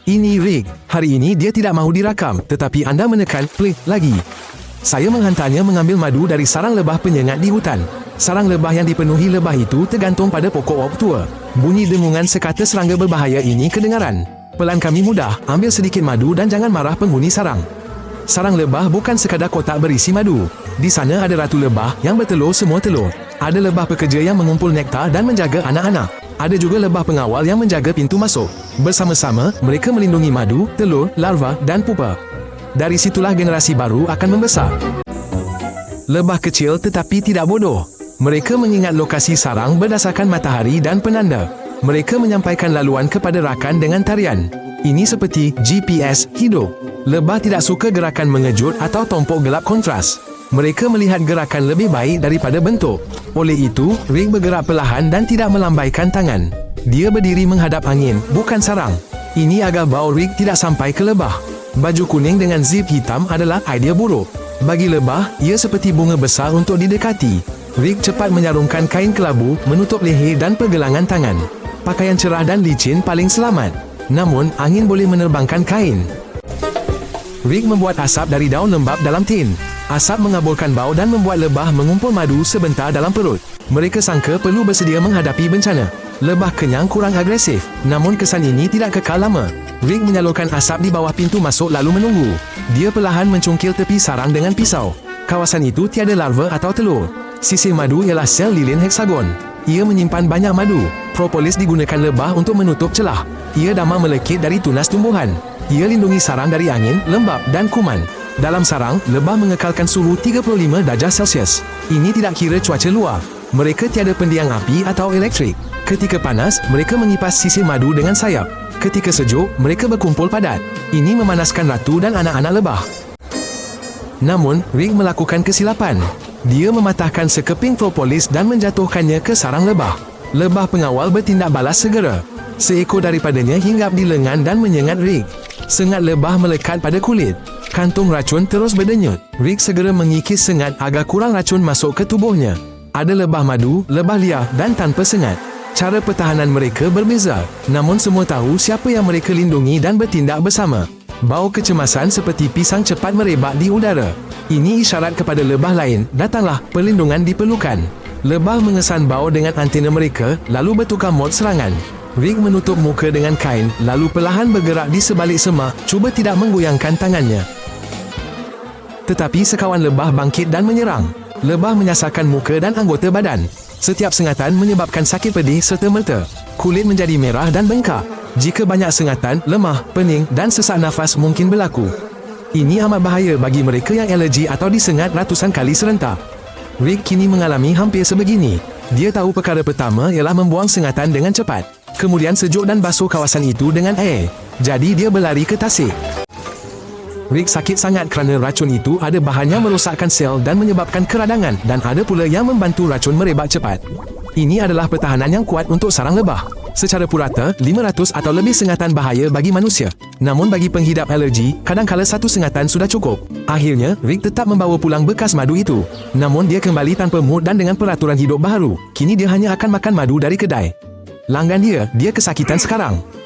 Ini Rick. Hari ini dia tidak mahu dirakam, tetapi anda menekan play lagi. Saya menghantarnya mengambil madu dari sarang lebah penyengat di hutan. Sarang lebah yang dipenuhi lebah itu tergantung pada pokok ok tua. Bunyi dengungan sekata serangga berbahaya ini kedengaran. Pelan kami mudah, ambil sedikit madu dan jangan marah penghuni sarang. Sarang lebah bukan sekadar kotak berisi madu. Di sana ada ratu lebah yang bertelur semua telur. Ada lebah pekerja yang mengumpul nektar dan menjaga anak-anak. Ada juga lebah pengawal yang menjaga pintu masuk. Bersama-sama, mereka melindungi madu, telur, larva dan pupa. Dari situlah generasi baru akan membesar. Lebah kecil tetapi tidak bodoh. Mereka mengingat lokasi sarang berdasarkan matahari dan penanda. Mereka menyampaikan laluan kepada rakan dengan tarian. Ini seperti GPS hidup. Lebah tidak suka gerakan mengejut atau tompok gelap kontras. Mereka melihat gerakan lebih baik daripada bentuk. Oleh itu, Rick bergerak perlahan dan tidak melambaikan tangan. Dia berdiri menghadap angin, bukan sarang. Ini agar bau Rick tidak sampai ke lebah. Baju kuning dengan zip hitam adalah idea buruk. Bagi lebah, ia seperti bunga besar untuk didekati. Rick cepat menyarungkan kain kelabu, menutup leher dan pergelangan tangan. Pakaian cerah dan licin paling selamat. Namun, angin boleh menerbangkan kain. Rick membuat asap dari daun lembap dalam tin. Asap mengaburkan bau dan membuat lebah mengumpul madu sebentar dalam perut. Mereka sangka perlu bersedia menghadapi bencana. Lebah kenyang kurang agresif, namun kesan ini tidak kekal lama. Rick menyalurkan asap di bawah pintu masuk lalu menunggu. Dia perlahan mencungkil tepi sarang dengan pisau. Kawasan itu tiada larva atau telur. Sisir madu ialah sel lilin heksagon. Ia menyimpan banyak madu. Propolis digunakan lebah untuk menutup celah. Ia damai melekit dari tunas tumbuhan. Ia lindungi sarang dari angin, lembap dan kuman. Dalam sarang, lebah mengekalkan suhu 35 darjah Celsius. Ini tidak kira cuaca luar. Mereka tiada pendiam api atau elektrik. Ketika panas, mereka mengipas sisir madu dengan sayap. Ketika sejuk, mereka berkumpul padat. Ini memanaskan ratu dan anak-anak lebah. Namun, Rick melakukan kesilapan. Dia mematahkan sekeping propolis dan menjatuhkannya ke sarang lebah. Lebah pengawal bertindak balas segera. Seekor daripadanya hinggap di lengan dan menyengat Rick. Sengat lebah melekat pada kulit. Kantung racun terus berdenyut. Rick segera mengikis sengat agar kurang racun masuk ke tubuhnya. Ada lebah madu, lebah liar dan tanpa sengat. Cara pertahanan mereka berbeza. Namun semua tahu siapa yang mereka lindungi dan bertindak bersama. Bau kecemasan seperti pisang cepat merebak di udara. Ini isyarat kepada lebah lain, datanglah, perlindungan diperlukan. Lebah mengesan bau dengan antena mereka, lalu bertukar mod serangan. Rick menutup muka dengan kain, lalu perlahan bergerak di sebalik semak, cuba tidak menggoyangkan tangannya. Tetapi sekawan lebah bangkit dan menyerang. Lebah menyasarkan muka dan anggota badan. Setiap sengatan menyebabkan sakit pedih serta merta. Kulit menjadi merah dan bengkak. Jika banyak sengatan, lemah, pening dan sesak nafas mungkin berlaku. Ini amat bahaya bagi mereka yang alergi atau disengat ratusan kali serentak. Rick kini mengalami hampir sebegini. Dia tahu perkara pertama ialah membuang sengatan dengan cepat. Kemudian sejuk dan basuh kawasan itu dengan air. Jadi dia berlari ke tasik. Rick sakit sangat kerana racun itu ada bahan yang merosakkan sel dan menyebabkan keradangan, dan ada pula yang membantu racun merebak cepat. Ini adalah pertahanan yang kuat untuk sarang lebah. Secara purata, 500 atau lebih sengatan bahaya bagi manusia. Namun bagi penghidap alergi, kadangkala satu sengatan sudah cukup. Akhirnya, Rick tetap membawa pulang bekas madu itu. Namun dia kembali tanpa mood dan dengan peraturan hidup baharu. Kini dia hanya akan makan madu dari kedai. Langgan dia kesakitan sekarang.